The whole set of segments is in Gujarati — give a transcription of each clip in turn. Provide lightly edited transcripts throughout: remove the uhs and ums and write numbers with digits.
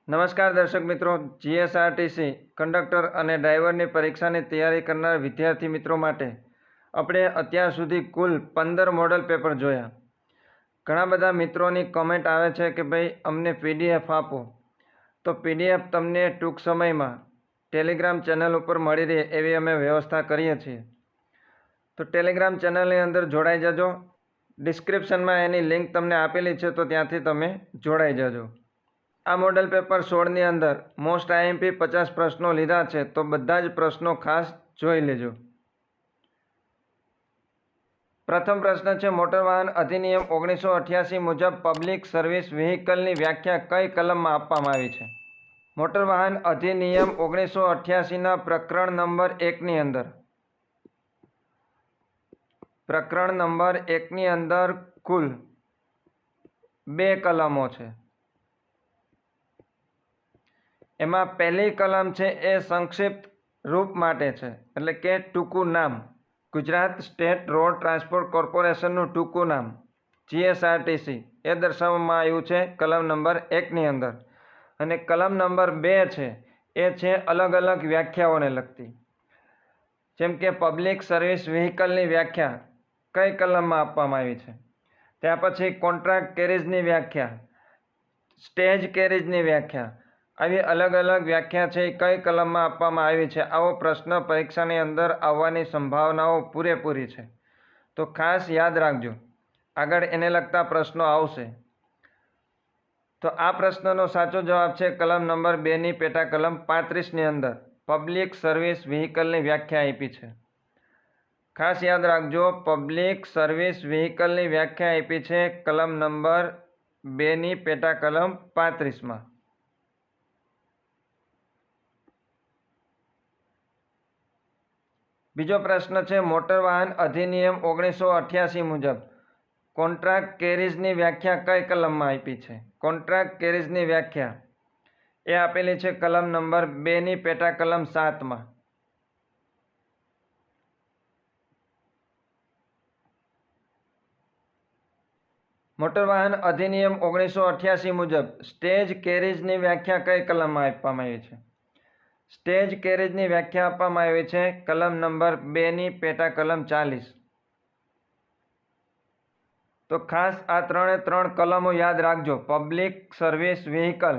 નમસ્કાર દર્શક મિત્રો, જીએસઆરટીસી કંડક્ટર અને ડ્રાઈવરની પરીક્ષાની તૈયારી કરનાર વિદ્યાર્થી મિત્રો માટે આપણે અત્યાર સુધી કુલ 15 મોડલ પેપર જોયા. ઘણા બધા મિત્રોની કમેન્ટ આવે છે કે ભાઈ અમને પીડીએફ આપો. તો પીડીએફ તમને ટૂંક સમયમાં ટેલિગ્રામ ચેનલ ઉપર મળી રહે એવી અમે વ્યવસ્થા કરીએ છીએ. તો ટેલિગ્રામ ચેનલની અંદર જોડાઈ જજો. ડિસ્ક્રિપ્શનમાં એની લિંક તમને આપેલી છે, તો ત્યાંથી તમે જોડાઈ જજો. આ મોડલ પેપર 16ની અંદર મોસ્ટ આઈએમપી 50 પ્રશ્નો લીધા છે, તો બધા જ પ્રશ્નો ખાસ જોઈ લેજો. પ્રથમ પ્રશ્ન છે, મોટર વાહન અધિનિયમ 1988 મુજબ પબ્લિક સર્વિસ વ્હીકલની વ્યાખ્યા કઈ કલમમાં આપવામાં આવી છે? મોટર વાહન અધિનિયમ 1988ના પ્રકરણ નંબર 1ની અંદર પ્રકરણ નંબર 1ની અંદર કુલ 2 કલમો છે. એમાં પહેલી કલમ છે એ સંક્ષિપ્ત રૂપ માટે છે, એટલે કે ટૂંકું નામ. ગુજરાત સ્ટેટ રોડ ટ્રાન્સપોર્ટ કોર્પોરેશનનું ટૂંકું નામ જીએસઆરટીસી એ દર્શાવવામાં આવ્યું છે કલમ નંબર 1ની અંદર. અને કલમ નંબર 2 છે એ છે અલગ અલગ વ્યાખ્યાઓને લગતી. જેમ કે પબ્લિક સર્વિસ વ્હીકલની વ્યાખ્યા કઈ કલમમાં આપવામાં આવી છે. ત્યાર પછી કોન્ટ્રાક્ટ કેરેજની વ્યાખ્યા, સ્ટેજ કેરેજની વ્યાખ્યા, આવી અલગ અલગ વ્યાખ્યા છે એ કઈ કલમમાં આપવામાં આવી છે. આવો પ્રશ્ન પરીક્ષાની અંદર આવવાની સંભાવનાઓ પૂરેપૂરી છે, તો ખાસ યાદ રાખજો. આગળ એને લગતા પ્રશ્નો આવશે. તો આ પ્રશ્નનો સાચો જવાબ છે કલમ નંબર 2ની પેટા કલમ 35ની અંદર પબ્લિક સર્વિસ વ્હીકલની વ્યાખ્યા આપી છે. ખાસ યાદ રાખજો, પબ્લિક સર્વિસ વ્હીકલની વ્યાખ્યા આપી છે કલમ નંબર 2ની પેટા કલમ 35માં. બીજો પ્રશ્ન છે, મોટર વાહન અધિનિયમ 1988 મુજબ કોન્ટ્રાક્ટ કેરેજની વ્યાખ્યા કઈ કલમમાં આપી છે? કોન્ટ્રાક્ટ કેરેજની વ્યાખ્યા એ આપેલી છે કલમ નંબર 2ની પેટા કલમ 7માં. મોટર વાહન અધિનિયમ 1988 મુજબ સ્ટેજ કેરેજની વ્યાખ્યા કઈ કલમમાં આપવામાં આવી છે? સ્ટેજ કેરેજની વ્યાખ્યા આપવામાં આવી છે કલમ નંબર 2ની પેટા કલમ 40. તો ખાસ આ 3 કલમો યાદ રાખજો. પબ્લિક સર્વિસ વ્હીકલ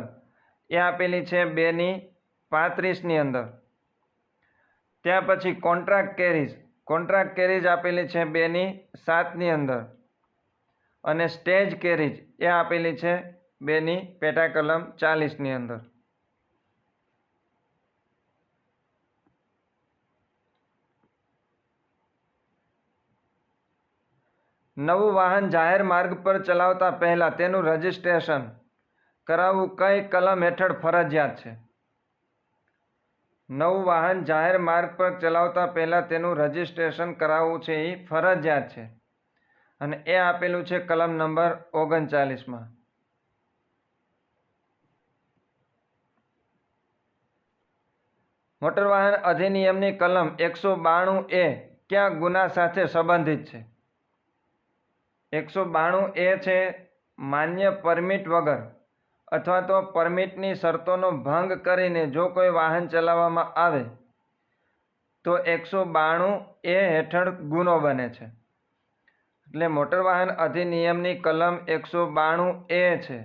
એ આપેલી છે 2ની 35ની અંદર. ત્યાર પછી કોન્ટ્રાક્ટ કેરેજ આપેલી છે 2ની 7ની અંદર. અને સ્ટેજ કેરેજ એ આપેલી છે 2ની પેટા કલમ 40ની અંદર. નવું વાહન જાહેર માર્ગ પર ચલાવતા પહેલા તેનું રજિસ્ટ્રેશન કરાવવું કઈ કલમ હેઠળ ફરજિયાત છે? નવું વાહન જાહેર માર્ગ પર ચલાવતા પહેલા તેનું રજિસ્ટ્રેશન કરાવવું છે એ ફરજિયાત છે, અને એ આપેલું છે કલમ નંબર 39માં. મોટર વાહન અધિનિયમની કલમ 192 એ કયા ગુના સાથે સંબંધિત છે? 192 છે માન્ય પરમિટ વગર અથવા તો પરમિટની શરતોનો ભંગ કરીને જો કોઈ વાહન ચલાવવામાં આવે તો 192 હેઠળ ગુનો બને છે. એટલે મોટર વાહન અધિનિયમની કલમ 192 છે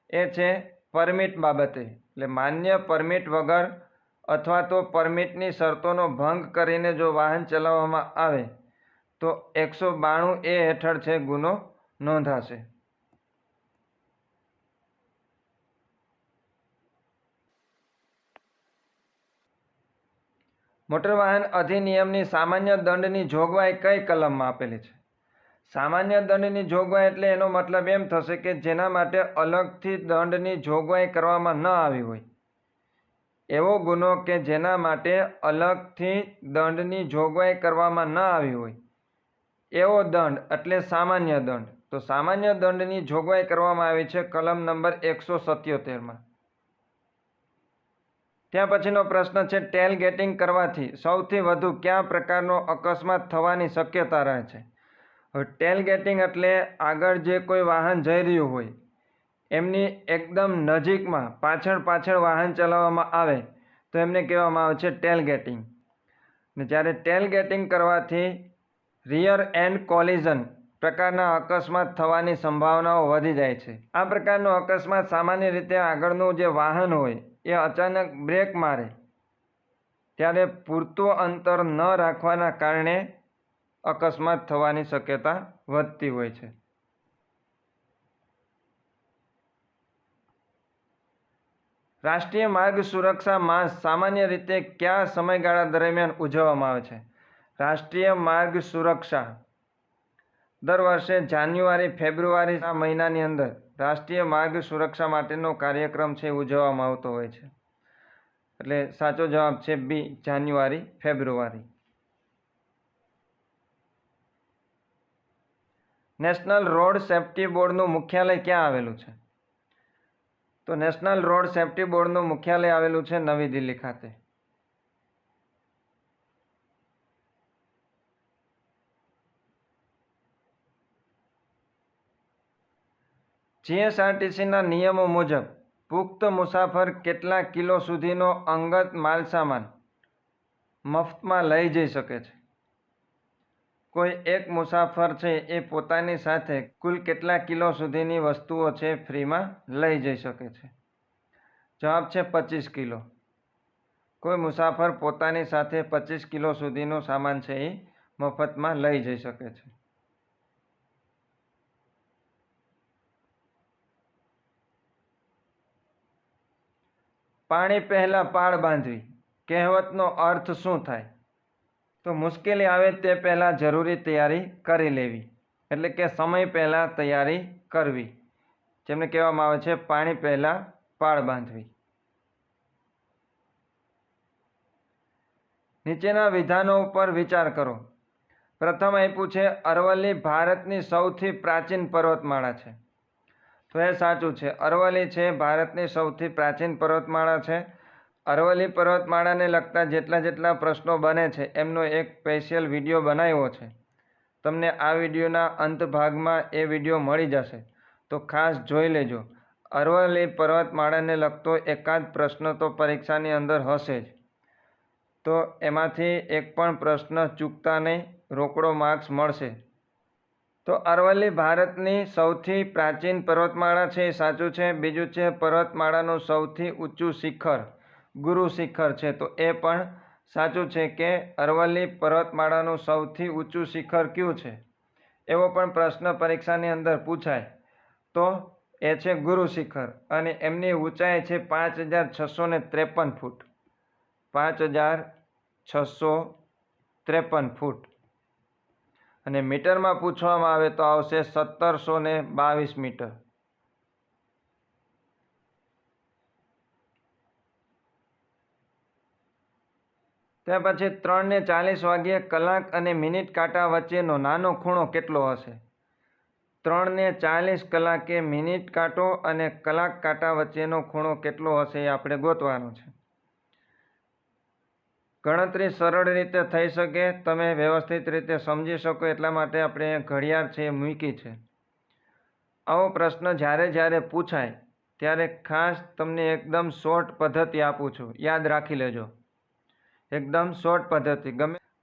એ છે પરમિટ બાબતે. એટલે માન્ય પરમિટ વગર અથવા તો પરમિટની શરતોનો ભંગ કરીને જો વાહન ચલાવવામાં આવે તો 192 હેઠળ છે ગુનો નોંધાશે. મોટર વાહન અધિનિયમની સામાન્ય દંડની જોગવાઈ કઈ કલમમાં આપેલી છે? સામાન્ય દંડની જોગવાઈ એટલે એનો મતલબ એમ થશે કે જેના માટે અલગથી દંડની જોગવાઈ કરવામાં ન આવી હોય. એવો ગુનો કે જેના માટે અલગથી દંડની જોગવાઈ કરવામાં ન આવી હોય એવો દંડ એટલે સામાન્ય દંડ. તો સામાન્ય દંડની જોગવાઈ કરવામાં આવી છે કલમ નંબર 177માં. ત્યાં પછીનો પ્રશ્ન છે, ટેલ ગેટિંગ કરવાથી સૌથી વધુ કયા પ્રકારનો અકસ્માત થવાની શક્યતા રહે છે? ટેલ ગેટિંગ એટલે આગળ જે કોઈ વાહન જઈ રહ્યું હોય એમની એકદમ નજીકમાં પાછળ વાહન ચલાવવામાં આવે તો એમને કહેવામાં આવે છે ટેલગેટિંગ. ને જ્યારે ટેલગેટિંગ કરવાથી રિયર એન્ડ કોલિઝન પ્રકારના અકસ્માત થવાની સંભાવનાઓ વધી જાય છે. આ પ્રકારનો અકસ્માત સામાન્ય રીતે આગળનું જે વાહન હોય એ અચાનક બ્રેક મારે ત્યારે પૂરતું અંતર ન રાખવાના કારણે અકસ્માત થવાની શક્યતા વધતી હોય છે. રાષ્ટ્રીય માર્ગ સુરક્ષા માસ સામાન્ય રીતે કયા સમયગાળા દરમિયાન ઉજવવામાં આવે છે? રાષ્ટ્રીય માર્ગ સુરક્ષા દર વર્ષે જાન્યુઆરી ફેબ્રુઆરી આ મહિનાની અંદર રાષ્ટ્રીય માર્ગ સુરક્ષા માટેનો કાર્યક્રમ છે ઉજવવામાં આવતો હોય છે. એટલે સાચો જવાબ છે બી, જાન્યુઆરી ફેબ્રુઆરી. નેશનલ રોડ સેફ્ટી બોર્ડનું મુખ્યાલય ક્યાં આવેલું છે? તો નેશનલ રોડ સેફ્ટી બોર્ડનું મુખ્યાલય આવેલું છે નવી દિલ્હી ખાતે. જીએસઆરટીસીના નિયમો મુજબ પુખ્ત મુસાફર કેટલા કિલો સુધીનો અંગત માલસામાન મફતમાં લઈ જઈ શકે છે? કોઈ એક મુસાફર છે એ પોતાની સાથે કુલ કેટલા કિલો સુધીની વસ્તુઓ છે ફ્રીમાં લઈ જઈ શકે છે? જવાબ છે 25 કિલો. કોઈ મુસાફર પોતાની સાથે 25 કિલો સુધીનો સામાન છે એ મફતમાં લઈ જઈ શકે છે. પાણી પહેલા પાળ બાંધવી કહેવતનો અર્થ શું થાય? તો મુશ્કેલી આવે તે પહેલાં જરૂરી તૈયારી કરી લેવી, એટલે કે સમય પહેલાં તૈયારી કરવી, જેમને કહેવામાં આવે છે પાણી પહેલાં પાળ બાંધવી. નીચેના વિધાનો ઉપર વિચાર કરો. પ્રથમ આપ્યું છે અરવલ્લી ભારતની સૌથી પ્રાચીન પર્વતમાળા છે. તો એ સાચું છે. અરવલ્લી છે ભારતની સૌથી પ્રાચીન પર્વતમાળા છે. અરવલ્લી પર્વતમાળાને લગતા જેટલા પ્રશ્નો બને છે એમનો એક સ્પેશિયલ વિડીયો બનાવ્યો છે. તમને આ વિડીયોના અંત ભાગમાં એ વિડીયો મળી જશે, તો ખાસ જોઈ લેજો. અરવલ્લી પર્વતમાળાને લગતો એકાદ પ્રશ્ન તો પરીક્ષાની અંદર હશે જ, તો એમાંથી એક પણ પ્રશ્ન ચૂકતા નહીં, રોકડો માર્ક્સ મળશે. તો અરવલ્લી ભારતની સૌથી પ્રાચીન પર્વતમાળા છે એ સાચું છે. બીજું છે પર્વતમાળાનું સૌથી ઊંચું શિખર ગુરુ શિખર છે, તો એ પણ સાચું છે કે અરવલ્લી પર્વતમાળાનું સૌથી ઊંચું શિખર કયું છે, એવો પણ પ્રશ્ન પરીક્ષાની અંદર પૂછાય તો એ છે ગુરુ શિખર. અને એમની ઊંચાઈ છે 5653 ફૂટ. 5653 ફૂટ. અને મીટરમાં પૂછવામાં આવે તો આવશે 1722 મીટર. ત્યાર પછી 3:40 વાગ્યે કલાક અને મિનિટ કાંટા વચ્ચેનો નાનો ખૂણો કેટલો હશે? 3:40 કલાકે મિનિટ કાંટો અને કલાક કાંટા વચ્ચેનો ખૂણો કેટલો હશે એ આપણે ગોતવાનો છે. ગણતરી સરળ રીતે થઈ શકે, તમે વ્યવસ્થિત રીતે સમજી શકો એટલા માટે આપણે ઘડિયાળ છે એ મૂકી છે. આવો પ્રશ્ન જ્યારે પૂછાય ત્યારે ખાસ તમને એકદમ શોર્ટ પદ્ધતિ આપું છું, યાદ રાખી લેજો. એકદમ શોર્ટ પદ્ધતિ.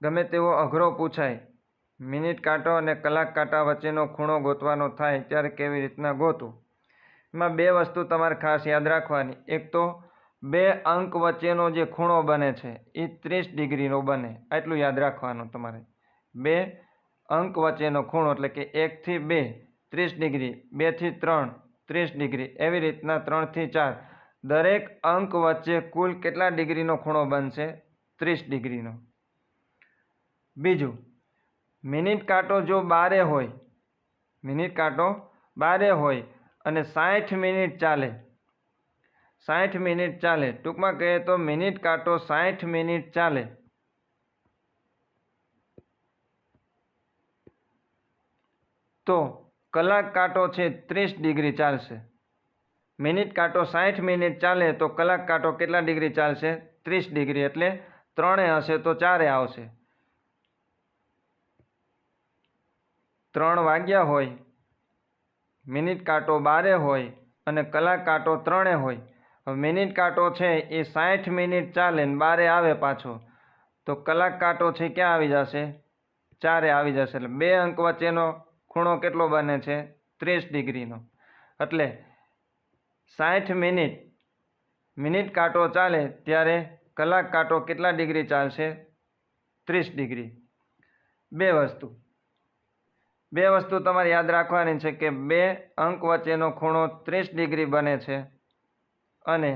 ગમે તેવો અઘરો પૂછાય, મિનિટ કાંટો અને કલાક કાંટા વચ્ચેનો ખૂણો ગોતવાનો થાય ત્યારે કેવી રીતના ગોતવું, એમાં બે વસ્તુ તમારે ખાસ યાદ રાખવાની. એક તો 2 અંક વચ્ચેનો જે ખૂણો બને છે એ 30 ડિગ્રીનો બને, આટલું યાદ રાખવાનું તમારે. 2 અંક વચ્ચેનો ખૂણો એટલે કે 1 થી 2 30 ડિગ્રી, 2 થી 3 30 ડિગ્રી, એવી રીતના 3 થી 4 દરેક અંક વચ્ચે કુલ કેટલા ડિગ્રીનો ખૂણો બનશે? 30 ડિગ્રીનો. બીજું, મિનિટ કાંટો જો 12 હોય, મિનિટ કાંટો 12 હોય અને 60 મિનિટ ચાલે, 60 મિનિટ ચાલે, ટૂંકમાં કહીએ તો મિનિટ કાંટો 60 મિનિટ ચાલે તો કલાક કાંટો છે 30 ડિગ્રી ચાલશે. મિનિટ કાંટો 60 મિનિટ ચાલે તો કલાક કાંટો કેટલા ડિગ્રી ચાલશે? 30 ડિગ્રી. એટલે 3 હશે તો 4 આવશે. 3 વાગ્યા હોય, મિનિટ કાંટો 12 હોય અને કલાક કાંટો 3 હોય. હવે મિનિટ કાંટો છે એ 60 મિનિટ ચાલે ને 12 આવે પાછો, તો કલાક કાંટો છે ક્યાં આવી જશે? 4 આવી જશે. એટલે બે અંક વચ્ચેનો ખૂણો કેટલો બને છે? 30 ડિગ્રીનો. એટલે 60 મિનિટ કાંટો ચાલે ત્યારે કલાક કાંટો કેટલા ડિગ્રી ચાલશે? 30 ડિગ્રી. બે વસ્તુ તમારે યાદ રાખવાની છે કે બે અંક વચ્ચેનો ખૂણો 30 ડિગ્રી બને છે અને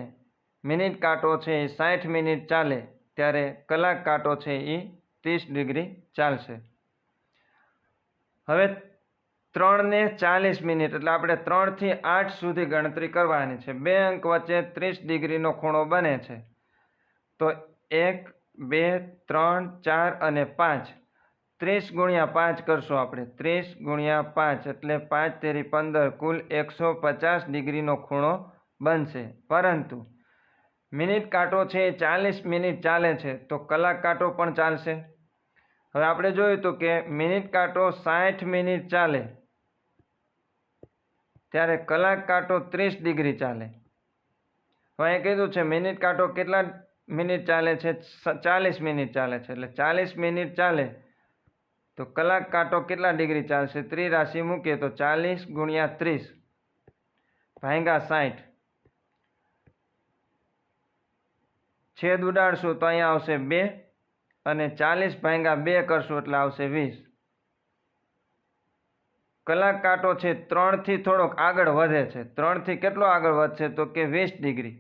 મિનિટ કાંટો છે એ 60 મિનિટ ચાલે ત્યારે કલાક કાંટો છે એ 30 ડિગ્રી ચાલશે. હવે 3 ને 40 મિનિટ એટલે આપણે 3 થી 8 સુધી ગણતરી કરવાની છે. બે અંક વચ્ચે 30 ડિગ્રીનો ખૂણો બને છે તો 1, 2, 3, 4 અને 5. 30 ગુણ્યા 5 કરશું આપણે. 30 ગુણ્યા 5 એટલે 5 તેરી 15, કુલ 150 ડિગ્રીનો ખૂણો બનશે. પરંતુ મિનિટ કાંટો છે એ 40 મિનિટ ચાલે છે તો કલાક કાંટો પણ ચાલશે. હવે આપણે જોયું હતું કે મિનિટ કાંટો 60 મિનિટ ચાલે ત્યારે કલાક કાંટો 30 ડિગ્રી ચાલે. હવે અહીં કીધું છે મિનિટ કાંટો કેટલા મિનિટ ચાલે છે? 40 મિનિટ ચાલે છે. એટલે 40 મિનિટ ચાલે તો કલાક કાંટો કેટલા ડિગ્રી ચાલશે? ત્રિરાશિ મૂકીએ તો 40 ગુણ્યા 30 ભાગ્યા 60. છેદ ઉડાડશું તો અહીંયા આવશે 2 અને 40 ભાગ્યા 2 કરશું એટલે આવશે 20. કલાક કાંટો છે 3 થી થોડોક આગળ વધે છે. 3 થી કેટલો આગળ વધશે? તો કે 20 ડિગ્રી.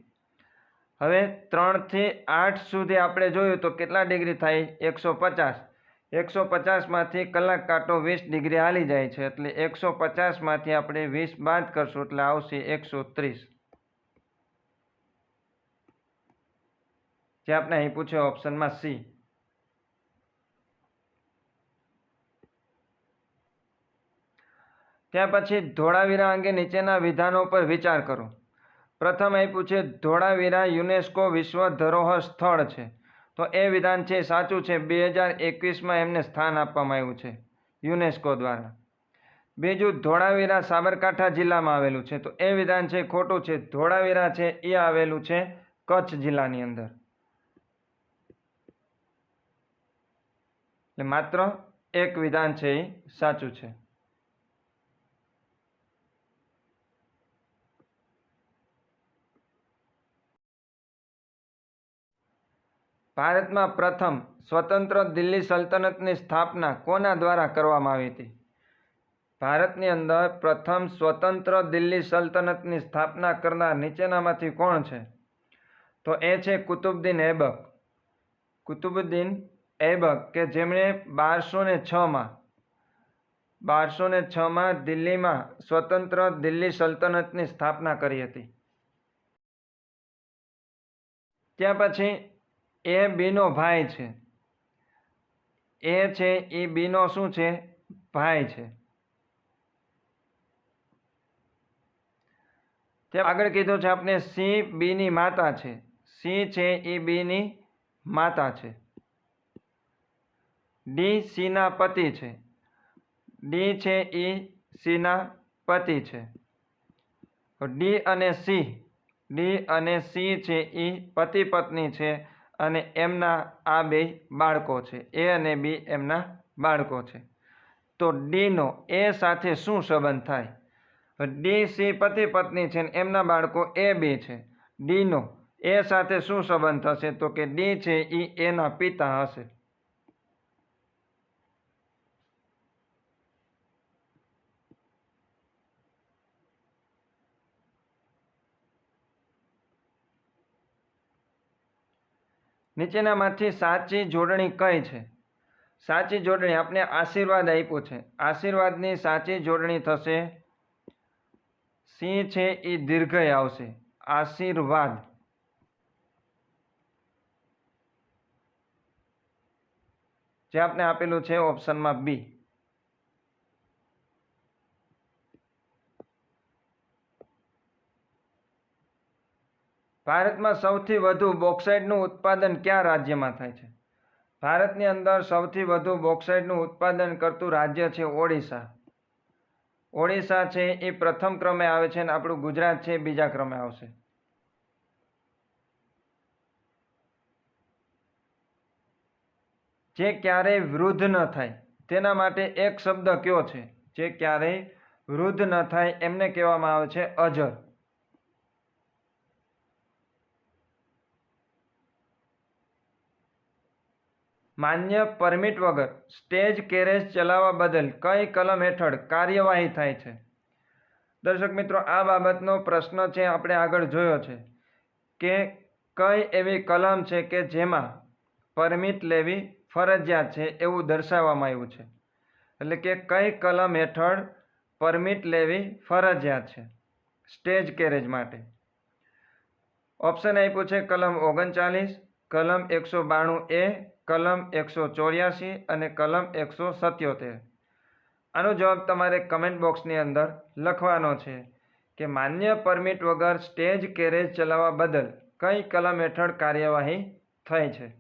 હવે 3 થી 8 સુધી આપણે જોયું તો કેટલા ડિગ્રી થાય? 150. 150 માંથી કલાક કાંટો 20 ડિગ્રી હાલી જાય છે એટલે 150 માંથી આપણે 20 બાદ કરશું એટલે આવશે 130. જે આપણે અહીં પૂછ્યો ઓપ્શનમાં સી. ત્યાર પછી ધોળાવીરા અંગે નીચેના વિધાનો પર વિચાર કરો. પ્રથમ અહીં પૂછે ધોળાવીરા યુનેસ્કો વિશ્વ ધરોહર સ્થળ છે તો એ વિધાન છે સાચું છે. 2021માં એમને સ્થાન આપવામાં આવ્યું છે યુનેસ્કો દ્વારા. બીજું ધોળાવીરા સાબરકાંઠા જિલ્લામાં આવેલું છે તો એ વિધાન છે ખોટું છે. ધોળાવીરા છે એ આવેલું છે કચ્છ જિલ્લાની અંદર. એટલે માત્ર એક વિધાન છે એ સાચું છે. ભારતમાં પ્રથમ સ્વતંત્ર દિલ્હી સલ્તનતની સ્થાપના કોના દ્વારા કરવામાં આવી હતી? ભારતની અંદર પ્રથમ સ્વતંત્ર દિલ્હી સલ્તનતની સ્થાપના કરનાર નીચેનામાંથી કોણ છે? તો એ છે કુતુબુદ્દીન ઐબક. કુતુબુદ્દીન ઐબક કે જેમણે 1206માં દિલ્હીમાં સ્વતંત્ર દિલ્હી સલ્તનતની સ્થાપના કરી હતી. ત્યાં પછી એ બીનો ભાઈ છે. એ છે એ બીનો શું છે? ભાઈ છે. ત્યાં આગળ કીધું છે આપણે સી બીની માતા છે. સી છે એ બીની માતા છે. ડી સીના પતિ છે. ડી છે એ સીના પતિ છે. ડી અને સી છે એ પતિ પત્ની છે અને એમના આ બે બાળકો છે. એ અને બી એમના બાળકો છે. તો ડીનો એ સાથે શું સંબંધ થાય? ડી સી પતિ પત્ની છે ને એમના બાળકો એ બી છે. ડીનો એ સાથે શું સંબંધ થશે? તો કે ડી છે એ એના પિતા હશે. નીચેનામાંથી સાચી જોડણી કઈ છે? સાચી જોડણી આપણે આશીર્વાદ આપ્યો છે. આશીર્વાદની સાચી જોડણી થશે સી છે એ દીર્ઘય આવશે. આશીર્વાદ. જે આપણે આપેલું છે ઓપ્શનમાં બી. ભારતમાં સૌથી વધુ બોક્સાઇટનું ઉત્પાદન કયા રાજ્યમાં થાય છે? ભારતની અંદર સૌથી વધુ બોક્સાઇટનું ઉત્પાદન કરતું રાજ્ય છે ઓડિશા. ઓડિશા છે એ પ્રથમ ક્રમે આવે છે અને આપણું ગુજરાત છે એ બીજા ક્રમે આવશે. જે ક્યારેય વૃદ્ધ ન થાય તેના માટે એક શબ્દ કયો છે? જે ક્યારેય વૃદ્ધ ન થાય એમને કહેવામાં આવે છે અજર. માન્ય પરમિટ વગર સ્ટેજ કેરેજ ચલાવવા બદલ કઈ કલમ હેઠળ કાર્યવાહી થાય છે? દર્શક મિત્રો, આ બાબતનો પ્રશ્ન છે આપણે આગળ જોયો છે કે કઈ એવી કલમ છે કે જેમાં પરમિટ લેવી ફરજિયાત છે એવું દર્શાવવામાં આવ્યું છે. એટલે કે કઈ કલમ હેઠળ પરમિટ લેવી ફરજિયાત છે સ્ટેજ કેરેજ માટે? ઓપ્શન આપ્યું છે કલમ 39, કલમ 192A, કલમ 184 અને કલમ 177. આનો જવાબ તમારે કમેન્ટ બોક્સની અંદર લખવાનો છે કે માન્ય પરમિટ વગર સ્ટેજ કેરેજ ચલાવવા બદલ કઈ કલમ હેઠળ કાર્યવાહી થઈ છે.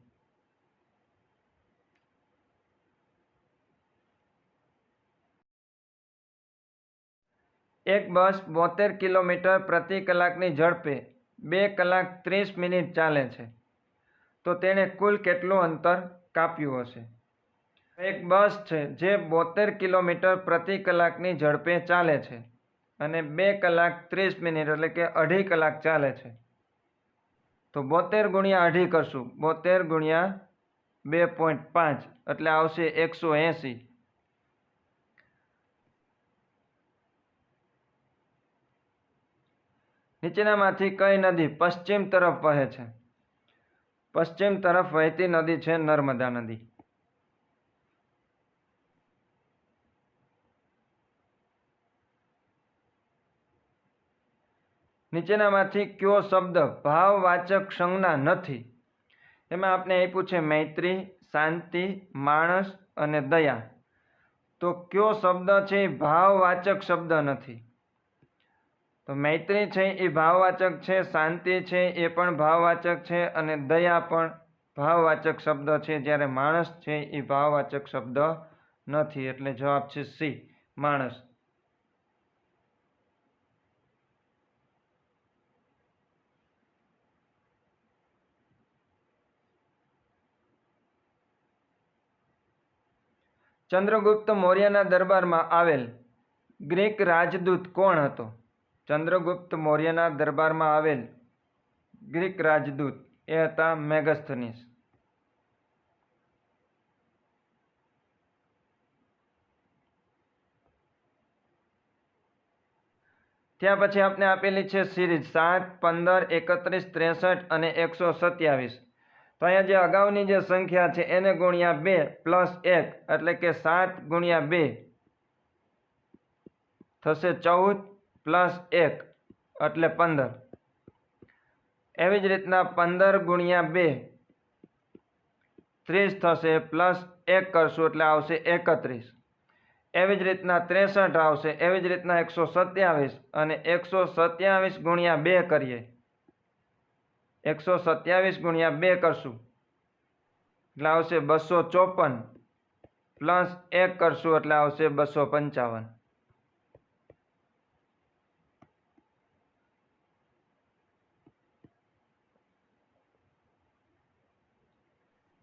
એક બસ 72 કિલોમીટર પ્રતિ કલાકની ઝડપે 2 કલાક 30 મિનિટ ચાલે છે તો તેણે કુલ કેટલું અંતર કાપ્યું હશે? એક બસ છે જે 72 કિલોમીટર પ્રતિ કલાકની ઝડપે ચાલે છે અને 2 કલાક 30 મિનિટ એટલે કે 2.5 કલાક ચાલે છે. તો 72 ગુણ્યા 2.5 કરશું. 72 ગુણ્યા 2.5 એટલે આવશે 180. નીચેનામાંથી કઈ નદી પશ્ચિમ તરફ વહે છે? પશ્ચિમ તરફ વહેતી નદી છે નર્મદા નદી. નીચેનામાંથી કયો શબ્દ ભાવવાચક સંજ્ઞા નથી? એમાં આપણે આપ્યું છે મૈત્રી, શાંતિ, માણસ અને દયા. તો કયો શબ્દ છે એ ભાવવાચક શબ્દ નથી? તો મૈત્રી છે એ ભાવવાચક છે, શાંતિ છે એ પણ ભાવવાચક છે અને દયા પણ ભાવવાચક શબ્દ છે, જ્યારે માણસ છે એ ભાવવાચક શબ્દ નથી. એટલે જવાબ છે સી, માણસ. ચંદ્રગુપ્ત મૌર્યના દરબારમાં આવેલ ગ્રીક રાજદૂત કોણ હતો? ચંદ્રગુપ્ત મૌર્યના દરબારમાં આવેલ ગ્રીક રાજદૂત એ હતા મેગસ્થનીસ. ત્યાં પછી આપણે આપેલી છે સિરીઝ 7, 15, 31, 63 અને 127. તો અહીંયા જે અગાઉની જે સંખ્યા છે એને ગુણ્યા 2 પ્લસ 1 એટલે કે 7 ગુણ્યા 2 થશે 14 પ્લસ 1 એટલે 15. એવી જ રીતના 15 ગુણ્યા 2 30 થશે, પ્લસ 1 કરશું એટલે આવશે 31. એવી જ રીતના 63 આવશે. એવી જ રીતના 127 અને 127 ગુણ્યા 2 કરીએ. 127 ગુણ્યા 2 કરશું એટલે આવશે 254, પ્લસ 1 કરશું એટલે આવશે 255.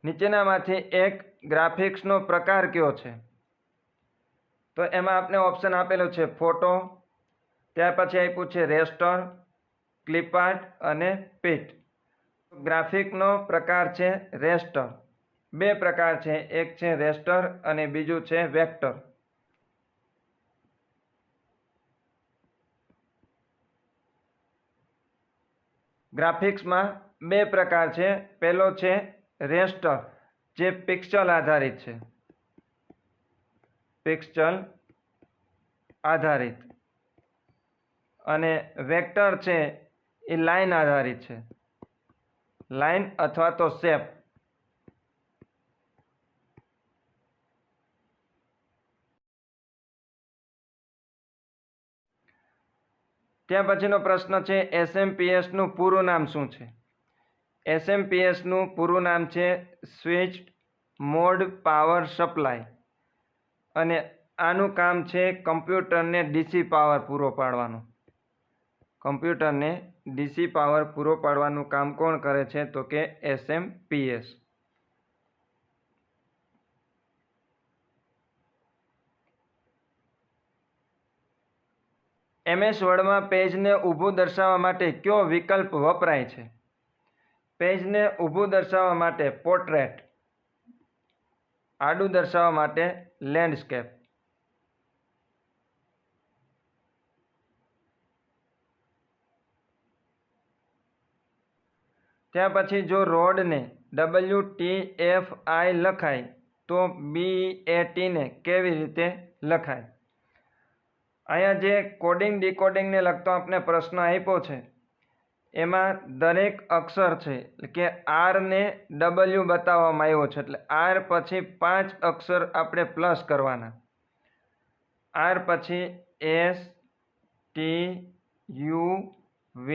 નીચેનામાંથી એક ગ્રાફિક્સનો પ્રકાર કયો છે? તો એમાં આપણે ઓપ્શન આપેલો છે ફોટો, ત્યાર પછી આપ્યું છે રેસ્ટર, ક્લિપઆર્ટ અને પીટ. ગ્રાફિકનો પ્રકાર છે રેસ્ટર. બે પ્રકાર છે, એક છે રેસ્ટર અને બીજું છે વેક્ટર. ગ્રાફિક્સમાં બે પ્રકાર છે. પહેલો છે રેસ્ટર, જે પિક્સેલ આધારિત છે, પિક્સેલ આધારિત, અને વેક્ટર છે એ લાઈન આધારિત છે, લાઈન અથવા તો શેપ. ત્યાં પછીનો પ્રશ્ન છે SMPS નું પૂરું નામ શું છે? SMPS નું પૂરું નામ છે સ્વિચ્ડ મોડ પાવર સપ્લાય. અને આનું કામ છે કમ્પ્યુટરને ડીસી પાવર પૂરો પાડવાનું. કમ્પ્યુટરને ડીસી પાવર પૂરો પાડવાનું કામ કોણ કરે છે? તો કે SMPS. MS વર્ડમાં પેજને ઊભું દર્શાવવા માટે કયો વિકલ્પ વપરાય છે? પેજને ઊભું દર્શાવવા માટે પોર્ટ્રેટ, આડું દર્શાવવા માટે લેન્ડસ્કેપ. ત્યાં પછી જો રોડને WTFI લખાય તો BAT ને કેવી રીતે લખાય? અહીંયા જે કોડિંગ ડીકોડિંગને લગતો આપણે પ્રશ્ન આપ્યો છે એમાં દરેક અક્ષર છે કે R ને W બતાવવામાં આવ્યો છે, એટલે R પછી 5 અક્ષર આપણે પ્લસ કરવાના. R પછી S, T, U, V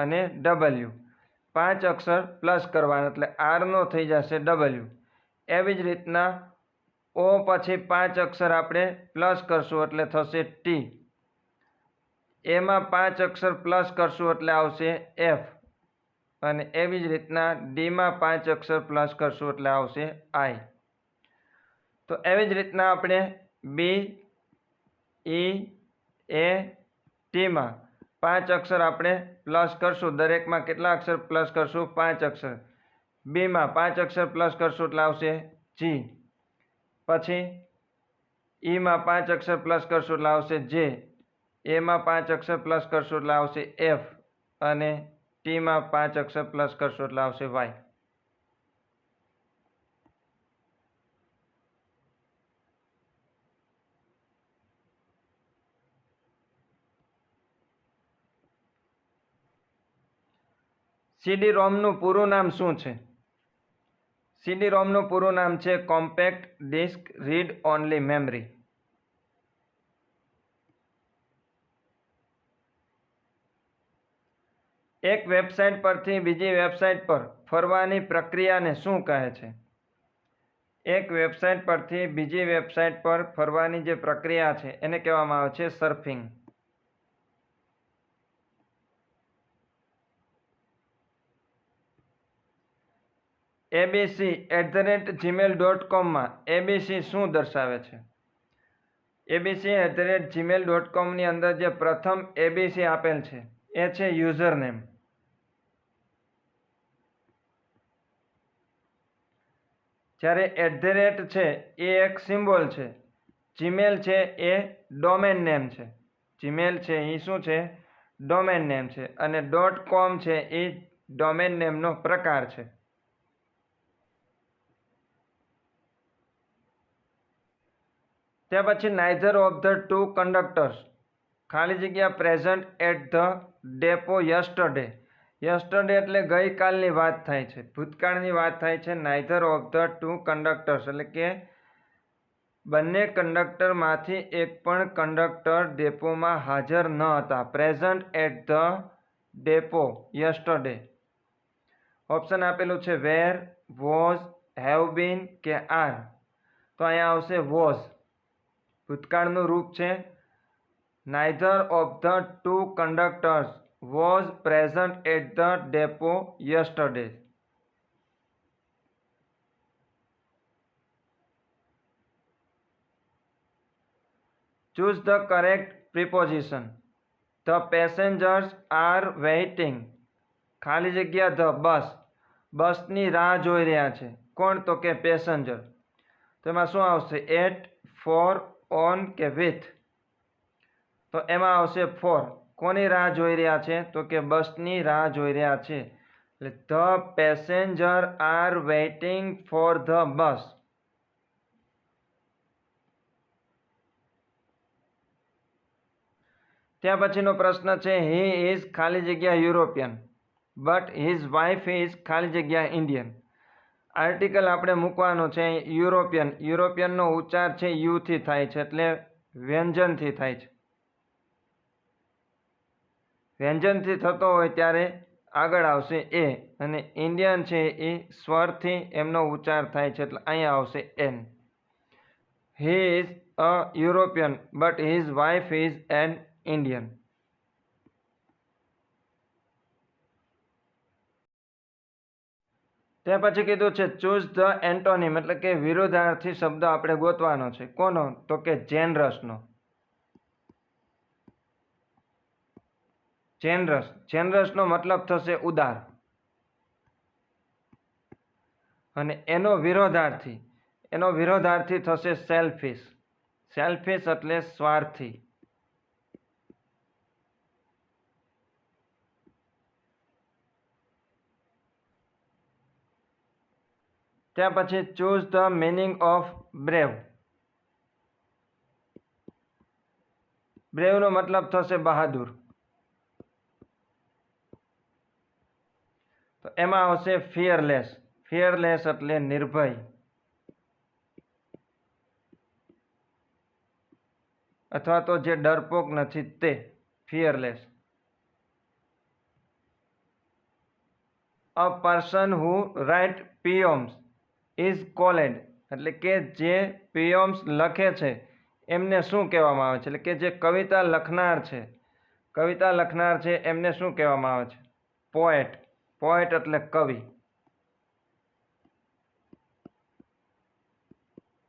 અને W 5 અક્ષર પ્લસ કરવાના, એટલે R નો થઈ જશે W. એવી જ રીતના O પછી 5 અક્ષર આપણે પ્લસ કરશું એટલે થશે T. એમાં 5 અક્ષર પ્લસ કરશું એટલે આવશે F. અને એવી જ રીતના ડીમાં 5 અક્ષર પ્લસ કરશું એટલે આવશે I. તો એવી જ રીતના આપણે B, E, A, Tમાં 5 અક્ષર આપણે પ્લસ કરશું. દરેકમાં કેટલા અક્ષર પ્લસ કરશું? 5 અક્ષર. બીમાં 5 અક્ષર પ્લસ કરશું એટલે આવશે G. પછી ઈમાં 5 અક્ષર પ્લસ કરશું એટલે આવશે J. એમાં 5 અક્ષર પ્લસ કરશું એટલે આવશે F. અને ટીમાં 5 અક્ષર પ્લસ કરશું એટલે આવશે Y. CD-ROMનું પૂરું નામ શું છે? CD-ROMનું પૂરું નામ છે compact disc read only memory. એક વેબસાઇટ પરથી બીજી વેબસાઇટ પર ફરવાની પ્રક્રિયાને શું કહે છે? એક વેબસાઇટ પરથી બીજી વેબસાઇટ પર ફરવાની જે પ્રક્રિયા છે એને કહેવામાં આવે છે સર્ફિંગ. abc@gmail.com માં ABC શું દર્શાવે છે? abc@gmail.com ની અંદર જે પ્રથમ ABC આપેલ છે એ છે યુઝર નેમ. જ્યારે @ છે એ એક સિમ્બોલ છે. જીમેલ છે એ ડોમેન નેમ છે. જીમેલ છે એ શું છે? ડોમેન નેમ છે. અને .com છે એ ડોમેન નેમનો પ્રકાર છે. ત્યાં પછી neither of the two conductors ખાલી જગ્યા present at the depot yesterday. Yesterday એટલે ગઈકાલની વાત થાય છે, ભૂતકાળની વાત થાય છે. Neither of the two conductors એટલે કે બંને કંડક્ટરમાંથી એક પણ કંડક્ટર ડેપોમાં હાજર ન હતા. Present at the depot yesterday. Option આપેલું છે વેર, વોઝ, હેવ બીન કે આર. તો અહીંયા આવશે વોઝ. ભૂતકાળનું રૂપ છે neither of the two conductors was present at the depot yesterday. Choose the correct preposition. The passengers are waiting ખાલી જગ્યા ધ બસ. બસની રાહ જોઈ રહ્યા છે. કોણ? તો કે પેસેન્જર. તો એમાં શું આવશે? એટ, ફોર, ઓન કે વિથ? તો એમાં આવશે ફોર. કોની રાહ જોઈ રહ્યા છે? તો કે બસની રાહ જોઈ રહ્યા છે. એટલે the passenger are waiting for the bus. ત્યાં પછીનો પ્રશ્ન છે હી ઇઝ ખાલી જગ્યા European but his wife is ખાલી જગ્યા ઇન્ડિયન. આર્ટિકલ આપણે મૂકવાનો છે યુરોપિયન. યુરોપિયનનો ઉચ્ચાર છે યુથી થાય છે, એટલે વ્યંજનથી થાય છે. વ્યંજનથી થતો હોય ત્યારે આગળ આવશે એ, અને ઇન્ડિયન છે એ સ્વરથી એમનો ઉચ્ચાર થાય છે એટલે અહીંયા આવશે an. He is a European but his wife is an Indian. ત્યાર પછી કીધું છે ચૂઝ ધ એન્ટોનિમ, એટલે કે વિરોધાર્થી શબ્દ આપણે ગોતવાનો છે. કોનો? તો કે જેનરસનો. જેનરસનો મતલબ થશે ઉદાર, અને એનો વિરોધાર્થી થશે સેલ્ફિશ. સેલ્ફિશ એટલે સ્વાર્થી. ત્યાર પછી choose the meaning of brave. બ્રેવનો મતલબ થશે બહાદુર. તો એમાં આવશે ફિયરલેસ. ફિયરલેસ એટલે નિર્ભય અથવા તો જે ડરપોક નથી તે fearless. A person who write poems is called, એટલે કે જે પોએમ્સ લખે છે એમને શું કહેવામાં આવે છે? એટલે કે જે કવિતા લખનાર છે એમને શું કહેવામાં આવે છે? પોએટ. પોએટ એટલે કવિ.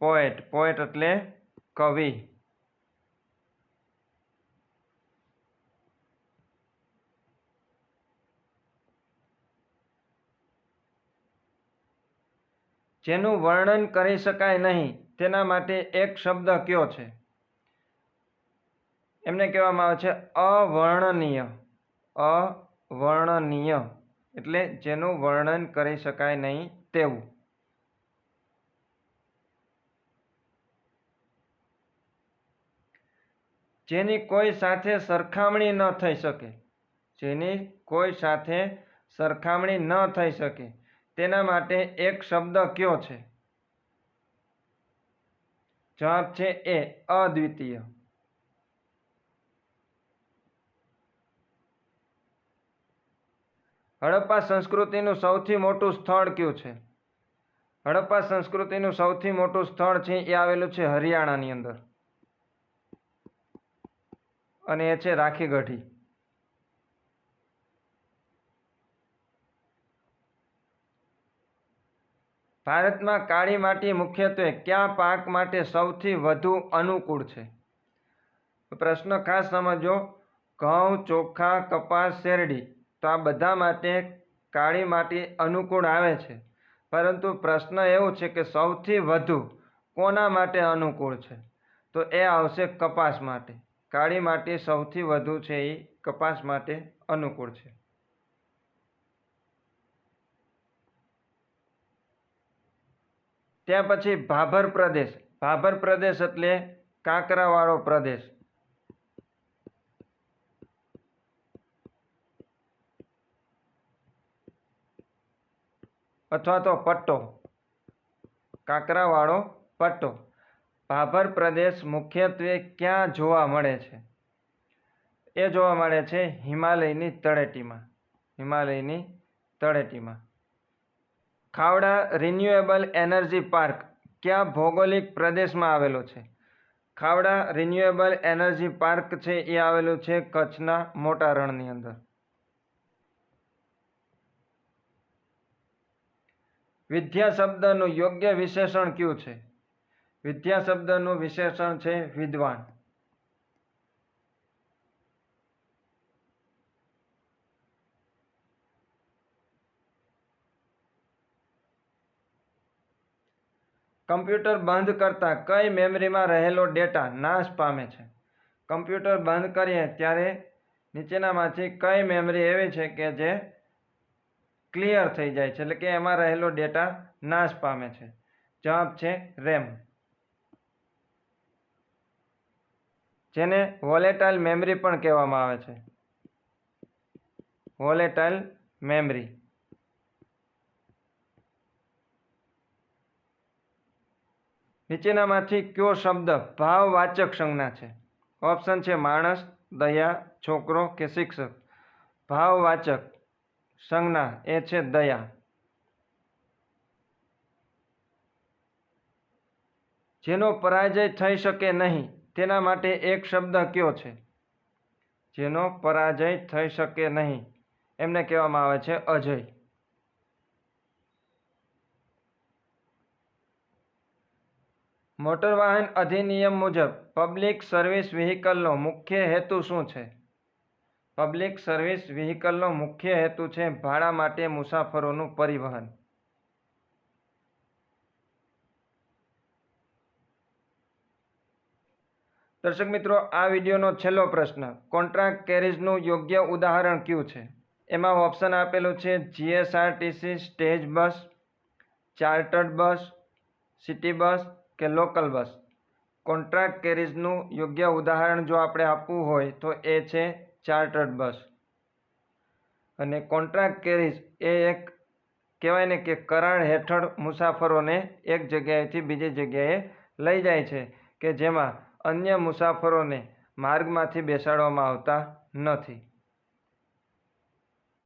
પોએટ એટલે કવિ. જેનું વર્ણન કરી શકાય નહીં તેના માટે એક શબ્દ કયો છે? એમને કહેવામાં આવે છે અવર્ણનીય. અવર્ણનીય એટલે જેનું વર્ણન કરી શકાય નહીં તેવું. જેની કોઈ સાથે સરખામણી ન થઈ શકે. જેની કોઈ સાથે સરખામણી ન થઈ શકે તેના માટે એક શબ્દ કયો છે? જવાબ છે એ અદ્વિતીય. હડપ્પા સંસ્કૃતિનું સૌથી મોટું સ્થળ કયું છે? હડપ્પા સંસ્કૃતિનું સૌથી મોટું સ્થળ છે એ આવેલું છે હરિયાણાની અંદર, અને એ છે રાખીગઢી. ભારતમાં કાળી માટી મુખ્યત્વે કયા પાક માટે સૌથી વધુ અનુકૂળ છે? પ્રશ્ન ખાસ સમજો. ઘઉં, ચોખા, કપાસ, શેરડી, તો આ બધા માટે કાળી માટી અનુકૂળ આવે છે, પરંતુ પ્રશ્ન એવો છે કે સૌથી વધુ કોના માટે અનુકૂળ છે? તો એ આવશે કપાસ માટે. કાળી માટી સૌથી વધુ છે એ કપાસ માટે અનુકૂળ છે. ત્યાર પછી ભાભર પ્રદેશ. ભાભર પ્રદેશ એટલે કાંકરાવાળો પ્રદેશ. અથવા તો પટ્ટો, કાંકરાવાળો પટ્ટો. ભાભર પ્રદેશ મુખ્યત્વે ક્યાં જોવા મળે છે? એ જોવા મળે છે હિમાલયની તળેટીમાં. હિમાલયની તળેટીમાં. ખાવડા રિન્યુએબલ એનર્જી પાર્ક કયા ભૌગોલિક પ્રદેશમાં આવેલો છે? ખાવડા રિન્યુએબલ એનર્જી પાર્ક છે એ આવેલું છે કચ્છના મોટા રણની અંદર. વિદ્યા શબ્દનું યોગ્ય વિશેષણ કયું છે? વિદ્યા શબ્દનું વિશેષણ છે વિદ્વાન. કમ્પ્યુટર બંધ કરતા કઈ મેમરીમાં રહેલો ડેટા નાશ પામે છે? કમ્પ્યુટર બંધ કરીએ ત્યારે નીચેનામાંથી કઈ મેમરી એવી છે કે જે ક્લિયર થઈ જાય છે, એટલે કે એમાં રહેલો ડેટા નાશ પામે છે? જવાબ છે રેમ, જેને વોલેટાઇલ મેમરી પણ કહેવામાં આવે છે. Volatile memory. નીચેનામાંથી કયો શબ્દ ભાવવાચક સંજ્ઞા છે? ઓપ્શન છે માણસ, દયા, છોકરો કે શિક્ષક. ભાવવાચક સંજ્ઞા એ છે દયા. જેનો પરાજય થઈ શકે નહીં તેના માટે એક શબ્દ કયો છે? જેનો પરાજય થઈ શકે નહીં એમને કહેવામાં આવે છે અજય. મોટર વાહન અધિનિયમ મુજબ પબ્લિક સર્વિસ વ્હીકલનો મુખ્ય હેતુ શું છે? પબ્લિક સર્વિસ વ્હીકલનો મુખ્ય હેતુ છે ભાડા માટે મુસાફરોનું પરિવહન. દર્શક મિત્રો, આ વિડીયોનો છેલ્લો પ્રશ્ન, કોન્ટ્રાક્ટ કેરેજનું યોગ્ય ઉદાહરણ કયું છે? એમાં ઓપ્શન આપેલું છે જીએસઆરટીસી સ્ટેજ બસ, ચાર્ટર્ડ બસ, સિટી બસ કે લોકલ બસ. કોન્ટ્રાક્ટ કેરેજનું યોગ્ય ઉદાહરણ જો આપણે આપવું હોય તો એ છે ચાર્ટર્ડ બસ. અને કોન્ટ્રાક્ટ કેરેજ એ એક કહેવાય ને કે કરાર હેઠળ મુસાફરોને એક જગ્યાએથી બીજી જગ્યાએ લઈ જાય છે કે જેમાં અન્ય મુસાફરોને માર્ગમાંથી બેસાડવામાં આવતા નથી.